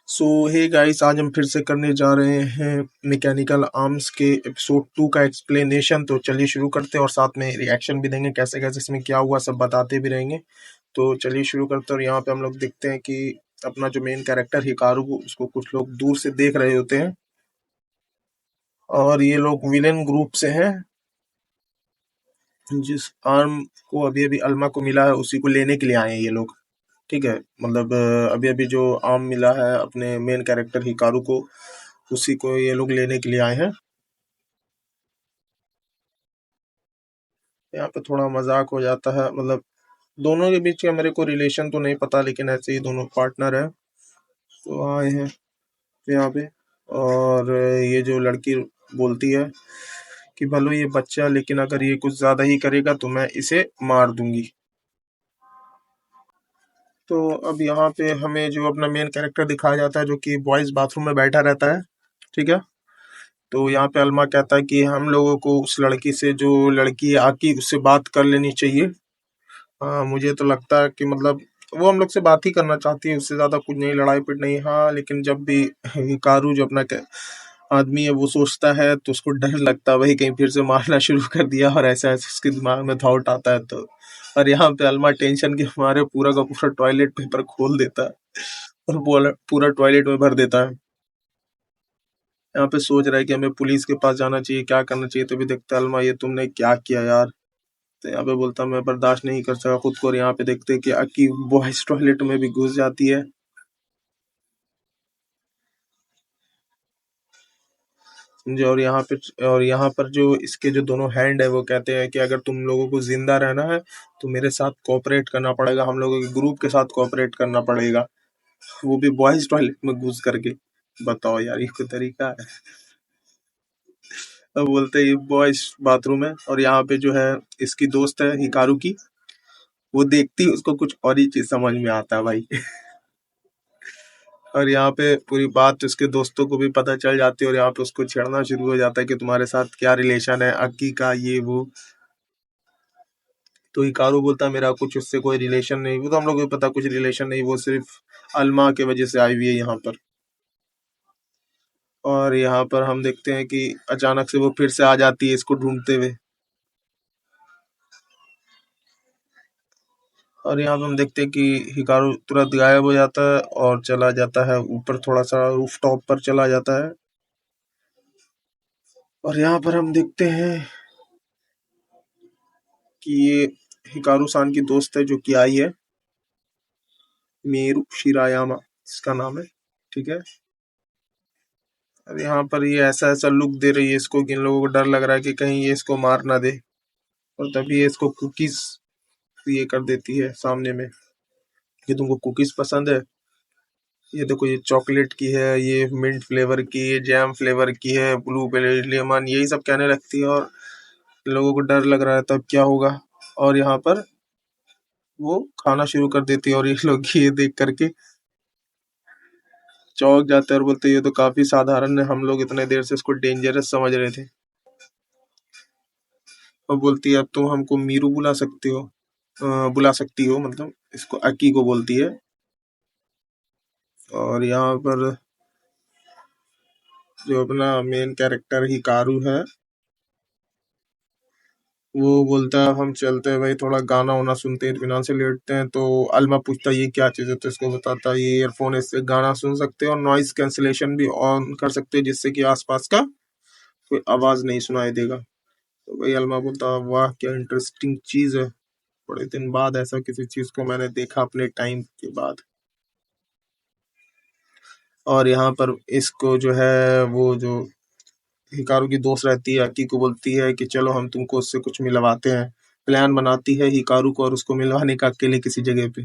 सो hey guys, आज हम फिर से करने जा रहे हैं मैकेनिकल आर्म्स के एपिसोड 2 का एक्सप्लेनेशन। तो चलिए शुरू करते हैं और साथ में रिएक्शन भी देंगे, कैसे कैसे इसमें क्या हुआ सब बताते भी रहेंगे। तो चलिए शुरू करते हैं। और यहाँ पे हम लोग देखते हैं कि अपना जो मेन कैरेक्टर हिकारू, उसको कुछ लोग दूर से देख रहे होते हैं और ये लोग विलेन ग्रुप से हैं। जिस आर्म को अभी अभी अल्मा को मिला है उसी को लेने के लिए आए हैं ये लोग। ठीक है, मतलब अभी अभी जो आर्म मिला है अपने मेन कैरेक्टर हिकारू को, उसी को ये लोग लेने के लिए आए हैं। यहाँ पे थोड़ा मजाक हो जाता है, मतलब दोनों के बीच का मेरे को रिलेशन तो नहीं पता, लेकिन ऐसे ही दोनों पार्टनर है तो आए हैं यहाँ पे। और ये जो लड़की बोलती है कि भलो ये बच्चा, लेकिन अगर ये कुछ ज्यादा ही करेगा तो मैं इसे मार दूंगी। तो अब यहाँ पे हमें जो अपना मेन कैरेक्टर दिखाया जाता है, जो कि बॉयज बाथरूम में बैठा रहता है। ठीक है, तो यहाँ पे अल्मा कहता है कि हम लोगों को उस लड़की से, जो लड़की आकी, उससे बात कर लेनी चाहिए। हाँ, मुझे तो लगता है कि मतलब वो हम लोग से बात ही करना चाहती है, उससे ज्यादा कुछ नहीं, लड़ाई पिट नहीं। हाँ, लेकिन जब भी हिकारू जो अपना आदमी है वो सोचता है तो उसको डर लगता है, वही कहीं फिर से मारना शुरू कर दिया और ऐसा ऐसा उसके दिमाग में थॉट आता है। तो और यहाँ पे अल्मा टेंशन के मारे पूरा का पूरा टॉयलेट पेपर खोल देता है और पूरा टॉयलेट में भर देता है। यहाँ पे सोच रहा है कि हमें पुलिस के पास जाना चाहिए, क्या करना चाहिए। तो भी देखता है अल्मा, ये तुमने क्या किया यार। तो यहाँ पे बोलता मैं बर्दाश्त नहीं कर सका खुद को। और यहाँ पे देखते हैं कि अक्की बॉयज टॉयलेट में भी घुस जाती है। समझे। और यहाँ पर जो इसके जो दोनों हैंड है वो कहते हैं कि अगर तुम लोगों को जिंदा रहना है तो मेरे साथ कोऑपरेट करना पड़ेगा, हम लोगों के ग्रुप के साथ कोऑपरेट करना पड़ेगा, वो भी बॉयज टॉयलेट में घुस करके। बताओ यार, ये कोई तरीका है। अब बोलते हैं ये बॉयज बाथरूम है और यहाँ पे जो है इसकी दोस्त है हिकारू की, वो देखती है उसको कुछ और ही चीज समझ में आता है भाई। और यहाँ पे पूरी बात उसके दोस्तों को भी पता चल जाती है और यहाँ पे उसको छेड़ना शुरू हो जाता है कि तुम्हारे साथ क्या रिलेशन है अक्की का, ये वो। तो हिकारू बोलता है मेरा कुछ उससे कोई रिलेशन नहीं, वो तो हम लोग को भी पता कुछ रिलेशन नहीं, वो सिर्फ अल्मा के वजह से आई हुई है यहाँ पर। और यहाँ पर हम देखते हैं कि अचानक से वो फिर से आ जाती है इसको ढूंढते हुए। और यहाँ पे हम देखते हैं कि हिकारू तुरंत गायब हो जाता है और चला जाता है ऊपर, थोड़ा सा रूफ टॉप पर चला जाता है। और यहाँ पर हम देखते हैं कि ये हिकारू सान की दोस्त है जो कि आई है, मेरू शिरायामा इसका नाम है। ठीक है, अब यहाँ पर ये ऐसा ऐसा लुक दे रही है इसको कि इन लोगों को डर लग रहा है कि कहीं ये इसको मार ना दे। और तभी ये इसको कुकीज ये कर देती है सामने में कि तुमको कुकीज पसंद है, ये देखो ये चॉकलेट की है, ये मिंट फ्लेवर की, ये जैम फ्लेवर की है, ब्लूबेरी लेमन, यही सब कहने लगती है। और लोगों को डर लग रहा है तब क्या होगा। और यहाँ पर वो खाना शुरू कर देती है और ये लोग ये देख करके चौंक जाते हैं और बोलते हैं ये तो काफी साधारण है, हम लोग इतने देर से इसको डेंजरस समझ रहे थे। और बोलती है अब तुम हमको मीरू बुला सकते हो, बुला सकती हो, मतलब इसको अकी को बोलती है। और यहाँ पर जो अपना मेन कैरेक्टर हिकारू है वो बोलता है हम चलते हैं भाई, थोड़ा गाना वाना सुनते हैं, इत्मीनान से लेटते हैं। तो अलमा पूछता है ये क्या चीज़ है, तो इसको बताता है ये ईयरफोन, इससे गाना सुन सकते हैं और नॉइज कैंसिलेशन भी ऑन कर सकते हैं जिससे कि आसपास का कोई आवाज नहीं सुनाई देगा। तो भाई अलमा बोलता है वाह क्या इंटरेस्टिंग चीज है, बड़े दिन बाद ऐसा किसी चीज को मैंने देखा अपने टाइम के बाद। और यहाँ पर इसको जो है वो जो हिकारू की दोस्त रहती है अकी को बोलती है कि चलो हम तुमको उससे कुछ मिलवाते हैं। प्लान बनाती है हिकारू को और उसको मिलवाने का अकेले किसी जगह पे।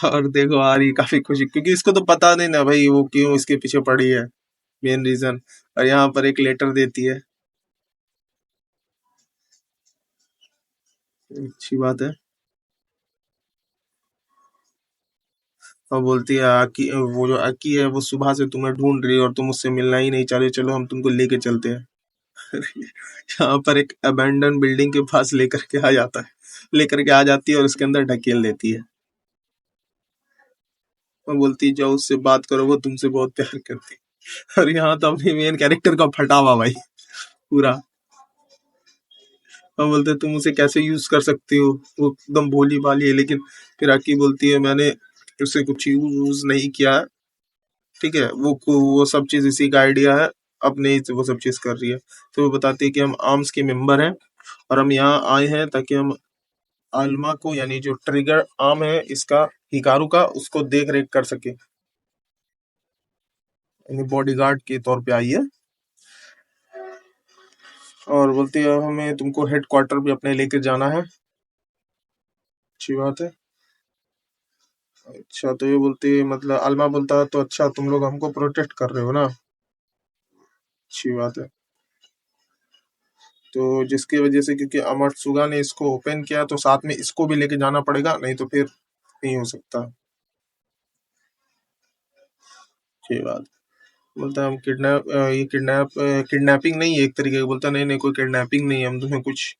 और देखो आ रही काफी खुशी, क्योंकि इसको तो पता नहीं ना भाई वो क्यों इसके पीछे पड़ी है, मेन रीजन। और यहाँ पर एक लेटर देती है, अच्छी बात है। और बोलती है आकी, वो जो अकी है वो सुबह से तुम्हें ढूंढ रही है और तुम उससे मिलना ही नहीं चाह रहे, चलो हम तुमको लेके चलते हैं। यहाँ पर एक अबेंडन बिल्डिंग के पास लेकर के आ जाता है, लेकर के आ जाती है और उसके अंदर ढकेल देती है। और बोलती जाओ उससे बात करो, वो तुमसे बहुत प्यार करती। और यहाँ तो अपनी मेन कैरेक्टर का फटावा भाई पूरा। और बोलते तुम उसे कैसे यूज कर सकती हो, वो एकदम भोली भाली है। लेकिन फिर आकी बोलती है मैंने उससे कुछ यूज नहीं किया है, ठीक है, वो सब चीज इसी का आइडिया है, अपने ही से वो सब चीज कर रही है। तो वो बताती है कि हम आर्म्स के मेंबर हैं और हम यहाँ आए हैं ताकि हम आल्मा को, यानी जो ट्रिगर आर्म है इसका, हिकारू का, उसको देख रेख कर सके, यानी बॉडीगार्ड के तौर पे आई है। और बोलती है हमें तुमको हेड क्वार्टर भी अपने लेके जाना है। अच्छी बात है। अच्छा, तो ये बोलती है, मतलब अल्मा बोलता है तो अच्छा तुम लोग हमको प्रोटेक्ट कर रहे हो ना, अच्छी बात है। तो जिसकी वजह से, क्योंकि अमरसुगा ने इसको ओपन किया तो साथ में इसको भी लेके जाना पड़ेगा, नहीं तो फिर नहीं हो सकता। अच्छी बात। बोलता है हम किडनैपिंग नहीं है एक तरीके का। बोलता है नहीं नहीं, कोई किडनैपिंग नहीं है, हम तुम्हें कुछ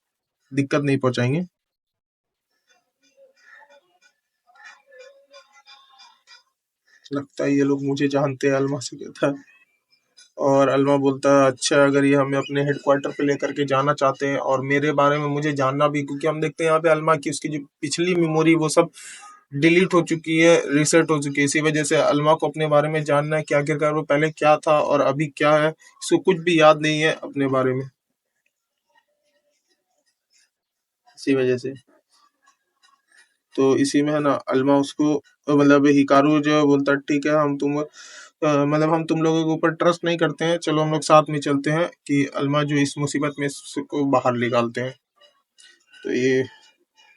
दिक्कत नहीं पहुंचाएंगे। लगता है ये लोग मुझे जानते हैं, अल्मा से कहता है। और अल्मा बोलता है अच्छा, अगर ये हमें अपने हेडक्वार्टर पे लेकर के जाना चाहते हैं और मेरे बारे में मुझे जानना भी, क्योंकि हम देखते हैं यहाँ पे अल्मा की, उसकी जो पिछली मेमोरी वो सब डिलीट हो चुकी है, रीसेट हो चुकी है। इसी वजह से अल्मा को अपने बारे में जानना है कि आखिरकार वो पहले क्या था और अभी क्या है, इसको कुछ भी याद नहीं है अपने बारे में। इसी वजह से तो इसी में है ना, अल्मा उसको, मतलब हिकारू जो बोलता है ठीक है, मतलब हम तुम लोगों के ऊपर ट्रस्ट नहीं करते हैं, चलो हम लोग साथ में चलते हैं कि अल्मा जो इस मुसीबत में इसको बाहर निकालते हैं।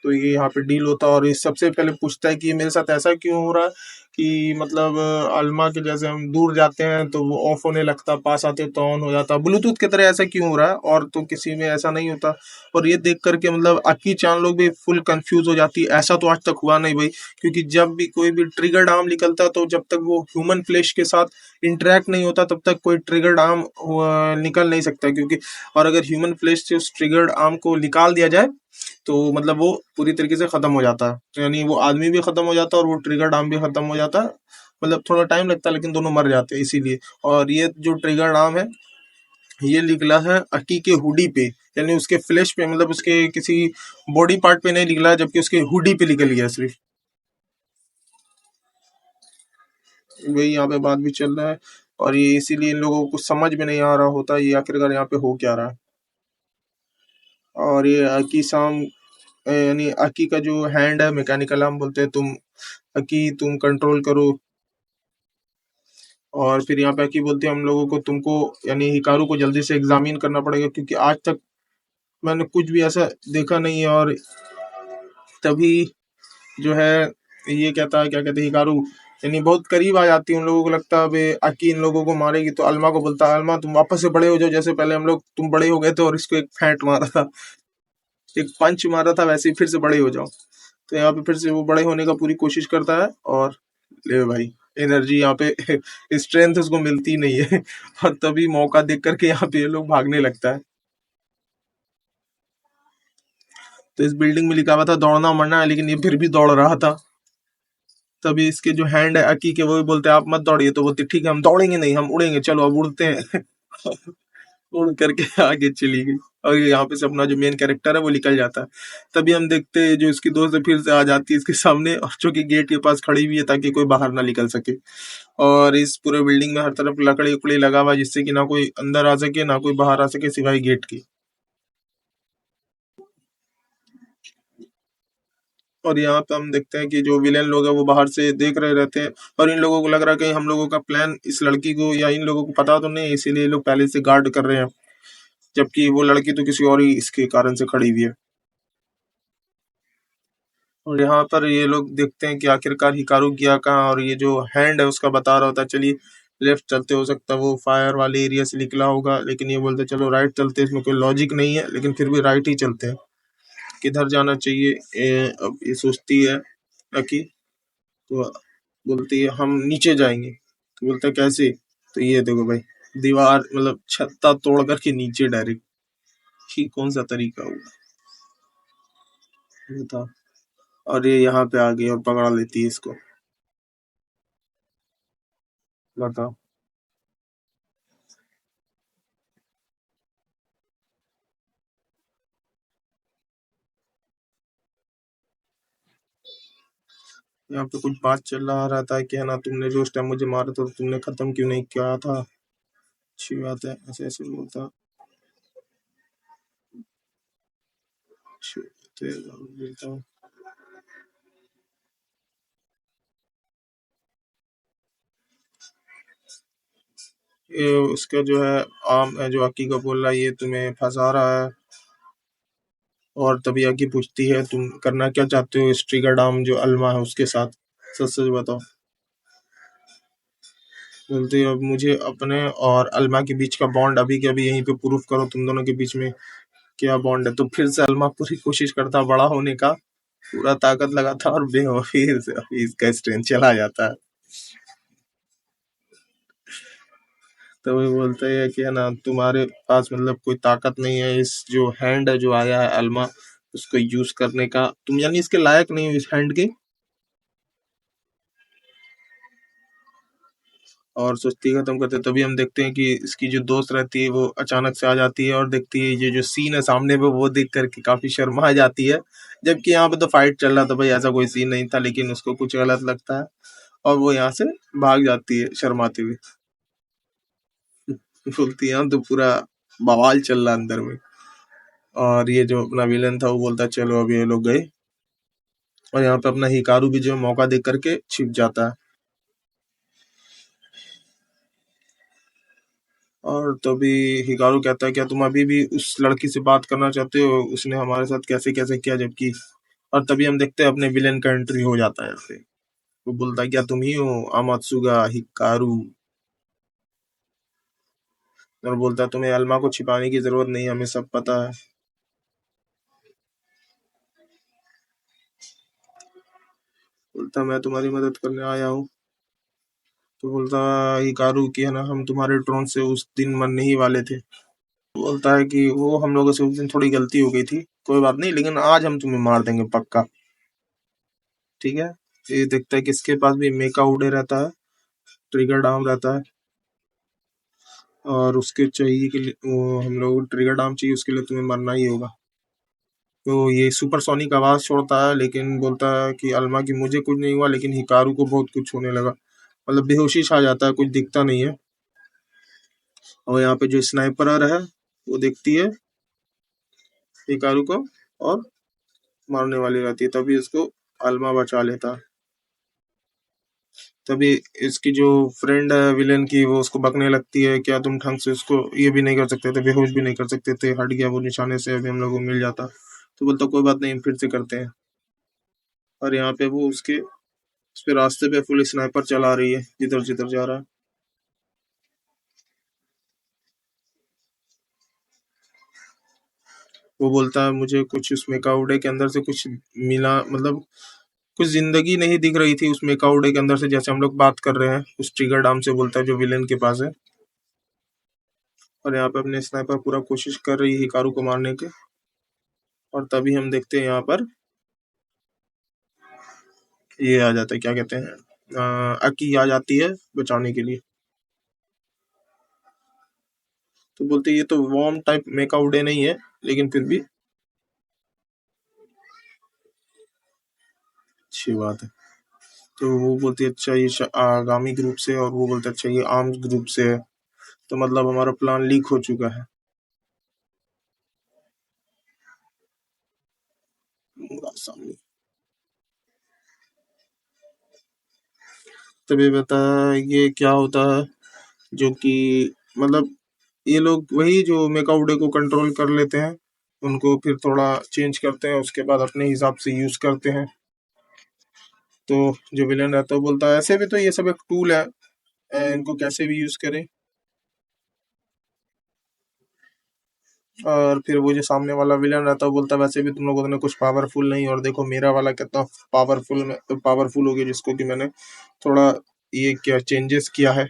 तो ये यहाँ पे डील होता है और ये सबसे पहले पूछता है कि ये मेरे साथ ऐसा क्यों हो रहा है, कि मतलब अल्मा के जैसे हम दूर जाते हैं तो वो ऑफ होने लगता, पास आते तो ऑन हो जाता, ब्लूटूथ की तरह ऐसा क्यों हो रहा है, और तो किसी में ऐसा नहीं होता। और ये देख करके मतलब अक्की चान लोग भी फुल कंफ्यूज हो जाती है, ऐसा तो आज तक हुआ नहीं भाई, क्योंकि जब भी कोई भी ट्रिगर आर्म निकलता तो जब तक वो ह्यूमन फ्लेश के साथ इंटरेक्ट नहीं होता तब तक कोई ट्रिगर्ड आर्म निकल नहीं सकता, क्योंकि और अगर ह्यूमन फ्लेश से उस ट्रिगर्ड आर्म को निकाल दिया जाए तो मतलब वो पूरी तरीके से खत्म हो जाता है, यानी वो आदमी भी खत्म हो जाता है और वो ट्रिगर डाम भी खत्म हो जाता है। मतलब थोड़ा टाइम लगता है लेकिन दोनों मर जाते हैं इसीलिए। और ये जो ट्रिगर डाम है ये निकला है अकी के हुडी पे, यानी उसके फ्लैश पे, मतलब उसके किसी बॉडी पार्ट पे नहीं निकला है, जबकि उसके हुडी पे निकल गया सिर्फ। वही यहाँ पे बात भी चल रहा है। और ये इसीलिए इन लोगों को समझ में नहीं आ रहा होता ये आखिरकार यहाँ पे हो क्या रहा है। और ये अकी साम, यानी अकी का जो हैंड है मैकेनिकल, हम बोलते हैं तुम अकी तुम कंट्रोल करो। और फिर यहाँ पे अकी बोलते हैं हम लोगों को, तुमको यानी हिकारू को जल्दी से एग्जामिन करना पड़ेगा, क्योंकि आज तक मैंने कुछ भी ऐसा देखा नहीं है। और तभी जो है ये कहता है, क्या कहते हैं, हिकारू यानी बहुत करीब आ जाती है, उन लोगों को लगता है अबे अकी इन लोगों को मारेगी, तो अल्मा को बोलता है अल्मा तुम वापस से बड़े हो जाओ, जैसे पहले हम लोग तुम बड़े हो गए थे और इसको एक फैंट मारा था, एक पंच मारा था, वैसे ही फिर से बड़े हो जाओ। तो यहाँ पे फिर से वो बड़े होने का पूरी कोशिश करता है। और ले भाई, एनर्जी यहाँ पे स्ट्रेंथ उसको मिलती नहीं है और तभी मौका देख करके यहाँ पे ये लोग भागने लगता है। तो इस बिल्डिंग में लिखा हुआ था दौड़ना मरना है, लेकिन ये फिर भी दौड़ रहा था। तभी इसके जो हैंड है अकी के, वो भी बोलते हैं आप मत दौड़िए, तो बोलते ठीक है हम दौड़ेंगे नहीं, हम उड़ेंगे, चलो अब उड़ते हैं उड़ करके आगे चली गई। और ये यहाँ पे से अपना जो मेन कैरेक्टर है वो निकल जाता है। तभी हम देखते हैं जो इसकी दोस्त है फिर से आ जाती है इसके सामने, और जो कि गेट के पास खड़ी हुई है ताकि कोई बाहर ना निकल सके। और इस पूरे बिल्डिंग में हर तरफ लकड़ी उकड़ी लगा हुआ है, जिससे कि ना कोई अंदर आ सके ना कोई बाहर आ सके सिवाय गेट की। और यहाँ पे हम देखते हैं कि जो विलेन लोग हैं वो बाहर से देख रहे रहते हैं, और इन लोगों को लग रहा है कि हम लोगों का प्लान इस लड़की को या इन लोगों को पता तो नहीं है, इसीलिए ये लोग पहले से गार्ड कर रहे हैं, जबकि वो लड़की तो किसी और ही इसके कारण से खड़ी हुई है। और यहाँ पर ये लोग देखते हैं कि आखिरकार हिकारू गया कहाँ, और ये जो हैंड है उसका बता रहा होता है चलिए लेफ्ट चलते, हो सकता है वो फायर वाले एरिया से निकला होगा, लेकिन ये बोलते चलो राइट चलते, इसमें कोई लॉजिक नहीं है लेकिन फिर भी राइट ही चलते हैं। किधर जाना चाहिए, अब ये सोचती है कि, तो बोलती है हम नीचे जाएंगे, तो बोलता है कैसे, तो ये देखो भाई, दीवार मतलब छत्ता तोड़ करके नीचे डायरेक्ट, ही कौन सा तरीका हुआ बता। और ये यहाँ पे आ गई और पकड़ा लेती है इसको। बताओ। यहाँ पे कुछ बात चल रहा रहता है कि है ना, तुमने जो उस टाइम मुझे मारा था तो तुमने खत्म क्यों नहीं किया था। अच्छी बात है, ऐसे ऐसे बोलता। अच्छी बात है, बोलता हूँ। ये उसका जो है आम है, जो अक्की का बोल रहा है ये तुम्हें फंसा रहा है। और तभी आके पूछती है तुम करना क्या चाहते हो इस ट्रिगर डाम जो अल्मा है उसके साथ। सच सच बताओ। बोलते अब मुझे अपने और अल्मा के बीच का बॉन्ड अभी के अभी यहीं पे प्रूफ करो, तुम दोनों के बीच में क्या बॉन्ड है। तो फिर से अल्मा पूरी कोशिश करता बड़ा होने का, पूरा ताकत लगाता और फिर से अभी इसका स्ट्रेंथ चला जाता है। तो वही बोलते हैं कि है ना, तुम्हारे पास मतलब कोई ताकत नहीं है, इस जो हैंड है जो आया है अल्मा उसको यूज करने का, तुम यानी इसके लायक नहीं हो इस हैंड के। और सुस्ती खत्म करते हैं। तभी हम देखते हैं कि इसकी जो दोस्त रहती है वो अचानक से आ जाती है और देखती है ये जो सीन है सामने पे, वो देख करके काफी शर्मा जाती है। जबकि यहाँ पे तो फाइट चल रहा था भाई, ऐसा कोई सीन नहीं था, लेकिन उसको कुछ गलत लगता है और वो यहाँ से भाग जाती है शर्माती हुई। बोलती है "हाँ, तो पूरा बवाल चल रहा अंदर में"। और ये जो अपना विलन था वो बोलता है चलो अब ये लोग गए। और यहाँ पे अपना हिकारू भी जो है मौका देख करके छिप जाता है। और तभी हिकारू कहता है क्या तुम अभी भी उस लड़की से बात करना चाहते हो, उसने हमारे साथ कैसे कैसे किया जबकि। और तभी हम देखते हैं अपने विलेन का एंट्री हो जाता है यहाँ पे। वो बोलता है क्या तुम ही हो अमात्सुगा हिकारू। और बोलता है तुम्हें अल्मा को छिपाने की जरूरत नहीं, हमें सब पता है। बोलता है, मैं तुम्हारी मदद करने आया हूँ। तो बोलता है हिकारू की है ना, हम तुम्हारे ड्रोन से उस दिन मरने ही वाले थे। बोलता है कि वो हम लोगों से उस दिन थोड़ी गलती हो गई थी, कोई बात नहीं, लेकिन आज हम तुम्हें मार देंगे पक्का। ठीक है। ये देखता है कि इसके पास भी मेका उड़े रहता है, ट्रिगर डाउन रहता है। और उसके चाहिए के लिए वो हम लोग ट्रिगर डाउन चाहिए, उसके लिए तुम्हें मरना ही होगा। तो ये सुपरसोनिक आवाज छोड़ता है, लेकिन बोलता है कि अल्मा की मुझे कुछ नहीं हुआ, लेकिन हिकारू को बहुत कुछ होने लगा, मतलब बेहोशी छा जाता है, कुछ दिखता नहीं है। और यहाँ पे जो स्नाइपर है वो देखती है हिकारू को और मारने वाली रहती है, तभी उसको अल्मा बचा लेता है। तभी इसकी जो फ्रेंड है विलेन की वो उसको बकने लगती है, क्या तुम ढंग से उसको ये भी नहीं कर सकते थे, बेहोश भी नहीं कर सकते थे, हट गया वो निशाने से, अभी हम लोग को मिल जाता। तो बोलता कोई बात नहीं, फिर से करते हैं। और यहाँ पे वो उसके रास्ते पे फुल स्नाइपर चला रही है जिधर जिधर जा रहा है। वो बोलता है मुझे कुछ उस मेकाउडे के अंदर से कुछ मिला, मतलब कुछ जिंदगी नहीं दिख रही थी उस मेकाउडे के अंदर से, जैसे हम लोग बात कर रहे हैं उस ट्रिगर डाम से, बोलता है जो विलेन के पास है। और यहाँ पे अपने स्नाइपर पूरा कोशिश कर रही है हिकारू को मारने की। और तभी हम देखते हैं यहाँ पर ये आ जाता है, क्या कहते हैं, अकी आ जाती है बचाने के लिए। तो बोलते हैं, ये तो वॉर्म टाइप मेकाउडे नहीं है, लेकिन फिर भी अच्छी बात है। तो वो बोलती है अच्छा ये आगामी ग्रुप से, और वो बोलता है अच्छा ये आर्म्स ग्रुप से है, तो मतलब हमारा प्लान लीक हो चुका है। सामने तभी बता ये क्या होता है, जो कि मतलब ये लोग वही जो मेकाउडे को कंट्रोल कर लेते हैं, उनको फिर थोड़ा चेंज करते हैं, उसके बाद अपने हिसाब से यूज करते हैं। तो जो विलेन रहता है वो बोलता है ऐसे भी तो ये सब एक टूल है, इनको कैसे भी यूज करें। और फिर वो जो सामने वाला विलन रहता है वो बोलता है वैसे भी तुम लोगों ने कुछ पावरफुल नहीं, और देखो मेरा वाला कितना पावरफुल हो गया, जिसको कि मैंने थोड़ा ये क्या चेंजेस किया है।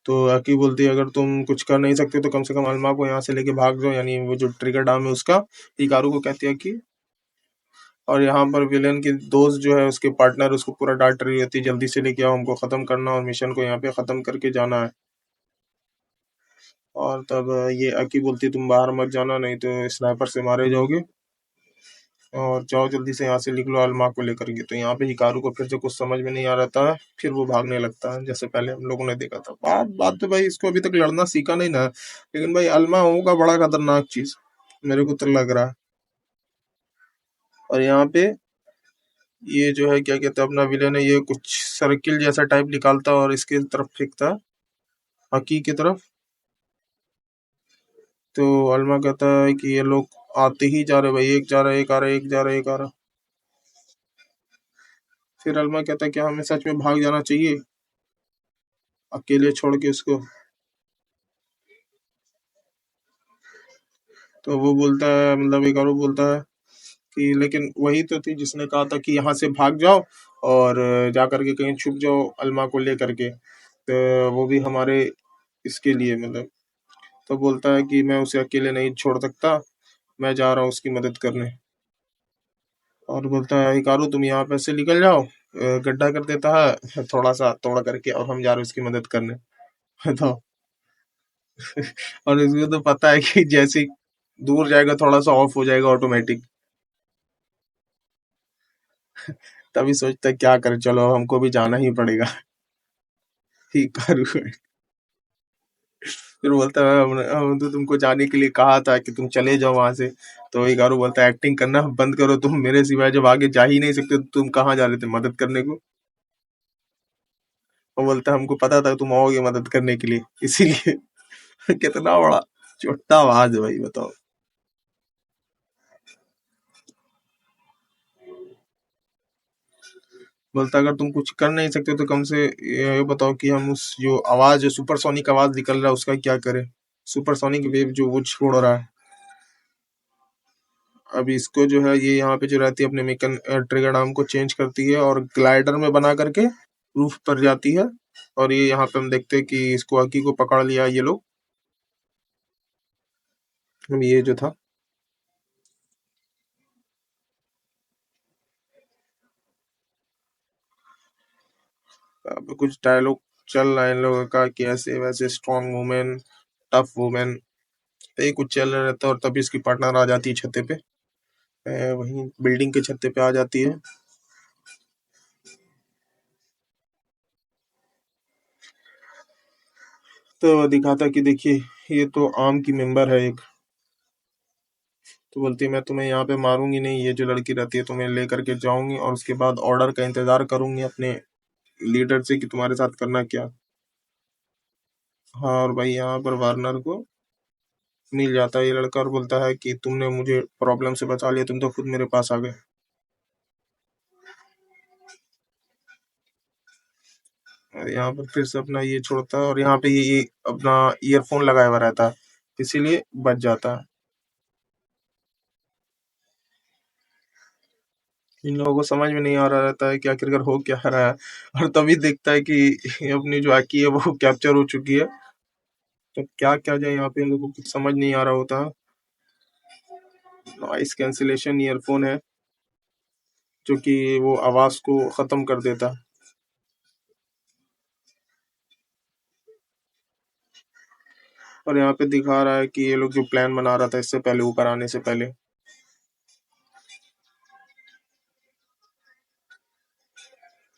तो आकी बोलती है अगर तुम कुछ कर नहीं सकते तो कम से कम अल्मा को यहाँ से लेके भाग जाओ, यानी वो जो ट्रिगर डाउन है उसका। हिकारू को कहती है कि और यहाँ पर विलेन की दोस्त जो है उसके पार्टनर उसको पूरा डांट रही होती है, जल्दी से लेके आओ, हमको खत्म करना और मिशन को यहाँ पे खत्म करके जाना है। और तब ये अकी बोलती तुम बाहर मत जाना, नहीं तो स्नाइपर से मारे जाओगे, और जाओ जल्दी से यहाँ से निकलो अल्मा को लेकर के। तो यहाँ पे हिकारू को फिर से कुछ समझ में नहीं आ रहा था, फिर वो भागने लगता है जैसे पहले हम लोगों ने देखा था। बात बात तो भाई इसको अभी तक लड़ना सीखा नहीं ना, लेकिन भाई अल्मा होगा बड़ा खतरनाक चीज, मेरे को तो लग रहा है। और यहाँ पे ये जो है क्या कहते हैं अपना विलेन है, ये कुछ सर्किल जैसा टाइप निकालता है और इसके तरफ फेंकता है, हकी की तरफ। तो अल्मा कहता है कि ये लोग आते ही जा रहे भाई, एक जा रहा है, एक आ रहा है, एक जा रहा है, एक आ रहा। फिर अल्मा कहता है क्या हमें सच में भाग जाना चाहिए अकेले छोड़ के उसको? तो वो बोलता है, मतलब हिकारू बोलता है कि लेकिन वही तो थी जिसने कहा था कि यहाँ से भाग जाओ और जा करके कहीं छुप जाओ अल्मा को लेकर के, तो वो भी हमारे इसके लिए, मतलब। तो बोलता है कि मैं उसे अकेले नहीं छोड़ सकता, मैं जा रहा हूँ उसकी मदद करने। और बोलता है हिकारू तुम यहाँ पे से निकल जाओ, गड्ढा कर देता है थोड़ा सा तोड़ करके, और हम जा रहे हैं उसकी मदद करने। तो और इसको तो पता है कि जैसे ही दूर जाएगा थोड़ा सा ऑफ हो जाएगा ऑटोमेटिक। तभी सोचता है क्या करे, चलो हमको भी जाना ही पड़ेगा। हिकारू फिर बोलता है हम तो तुमको जाने के लिए कहा था कि तुम चले जाओ वहां से। तो हिकारू बोलता है एक्टिंग करना बंद करो, तुम मेरे सिवाय जब आगे जा ही नहीं सकते तो तुम कहाँ जा रहे थे मदद करने को? वो बोलता है हमको पता था तुम आओगे मदद करने के लिए, इसीलिए। कितना बड़ा छोटा आवाज है भाई, बताओ। बोलता अगर तुम कुछ कर नहीं सकते तो कम से ये बताओ कि हम उस जो आवाज जो सुपरसोनिक आवाज निकल रहा है उसका क्या करें, सुपरसोनिक वेव जो वो छोड़ रहा है। अब इसको जो है ये यहाँ पे जो रहती है अपने मेकन ट्रिगर आर्म को चेंज करती है और ग्लाइडर में बना करके रूफ पर जाती है। और ये यहाँ पे हम देखते हैं कि इसको अकी को पकड़ लिया ये लोग। ये जो था, अब कुछ डायलॉग चल रहा है इन लोगों का कि ऐसे वैसे स्ट्रॉन्ग वुमेन, टफ वुमेन, यही कुछ चल रहा रहता है। और तभी इसकी पार्टनर आ जाती है छत्ते पे, वहीं बिल्डिंग के छत्ते पे आ जाती है। तो दिखाता कि देखिए ये तो आर्म की मेंबर है एक। तो बोलती है मैं तुम्हें यहाँ पे मारूंगी नहीं, ये जो लड़की रहती है तुम्हें लेकर के जाऊंगी और उसके बाद ऑर्डर का इंतजार करूंगी अपने लीडर से कि तुम्हारे साथ करना क्या। हाँ, और भाई यहाँ पर वार्नर को मिल जाता है ये लड़का और बोलता है कि तुमने मुझे प्रॉब्लम से बचा लिया, तुम तो खुद मेरे पास आ गए। और यहाँ पर फिर से अपना ये छोड़ता है और यहाँ पे ये अपना ईयरफोन लगाया हुआ रहता है, इसीलिए बच जाता है। इन लोगों को समझ में नहीं आ रहा रहता है कि आखिरकार हो क्या रहा है। और तभी देखता है कि अपनी जो आकी है वो कैप्चर हो चुकी है। तो क्या क्या जाए यहाँ पे इन लोगों को कुछ समझ नहीं आ रहा होता। नॉइस कैंसिलेशन ईयरफोन है जो कि वो आवाज को खत्म कर देता है। और यहाँ पे दिखा रहा है कि ये लोग जो प्लान बना रहा था इससे पहले, ऊपर आने से पहले,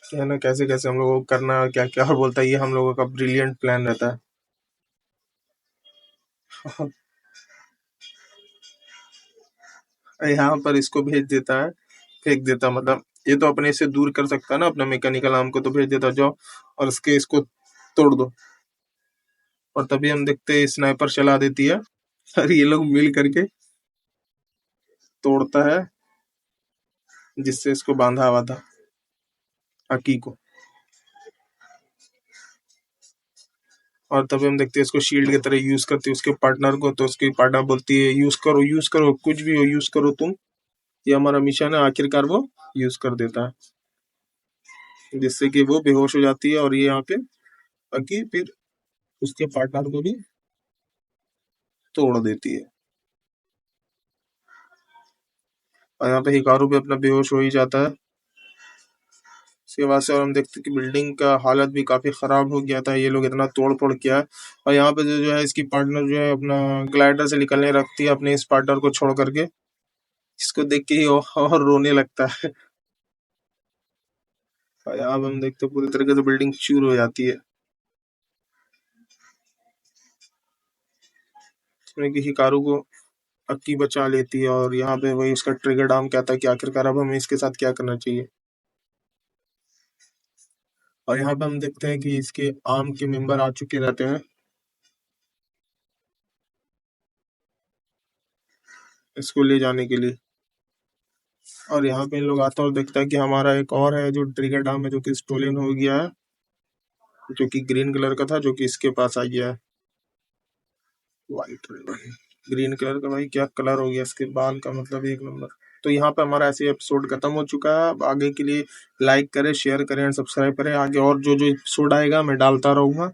क्या है ना, कैसे कैसे हम लोगों को करना है क्या क्या, और बोलता है ये हम लोगों का ब्रिलियंट प्लान रहता है। यहाँ पर इसको भेज देता है, फेंक देता, मतलब ये तो अपने से दूर कर सकता है ना अपना मैकेनिकल आर्म को, तो भेज देता जाओ और इसके इसको तोड़ दो। और तभी हम देखते हैं स्नाइपर चला देती है और ये लोग मिल करके तोड़ता है जिससे इसको बांधा हुआ था अकी को। और तभी हम देखते हैं इसको शील्ड की तरह यूज करती है उसके पार्टनर को। तो उसकी पार्टनर बोलती है यूज करो कुछ भी हो यूज करो तुम, ये हमारा मिशन है। आखिरकार वो यूज कर देता है जिससे कि वो बेहोश हो जाती है और ये यहाँ पे अकी फिर उसके पार्टनर को भी तोड़ देती है। और यहाँ पे हिकारू भी अपना बेहोश हो ही जाता है। इसके बाद से और हम देखते हैं कि बिल्डिंग का हालत भी काफी खराब हो गया था, ये लोग इतना तोड़ फोड़ किया है। और यहाँ पे जो है इसकी पार्टनर जो है अपना ग्लाइडर से निकलने रखती है अपने इस पार्टनर को छोड़ करके। इसको देख के ही और रोने लगता है। और यहाँ पे हम देखते हैं पूरी तरीके से बिल्डिंग चूर हो जाती है, इसमें कि हिकारू को अक्की बचा लेती है। और यहाँ पे वही उसका ट्रिगर डाउन कहता है कि आखिरकार अब हमें इसके साथ क्या करना चाहिए। और यहाँ पे हम देखते हैं कि इसके आर्म के मेंबर आ चुके रहते हैं इसको ले जाने के लिए। और यहाँ पे इन लोग आता है और देखता है कि हमारा एक और है जो ट्रिगर डाउन है, जो कि स्टोलन हो गया है, जो कि ग्रीन कलर का था, जो कि इसके पास आ गया है। वाइट ग्रीन कलर का, भाई क्या कलर हो गया इसके बाल का, मतलब एक नंबर। तो यहाँ पे हमारा ऐसे एपिसोड खत्म हो चुका है। अब आगे के लिए लाइक करें, शेयर करें एंड सब्सक्राइब करें। आगे और जो जो एपिसोड आएगा मैं डालता रहूंगा।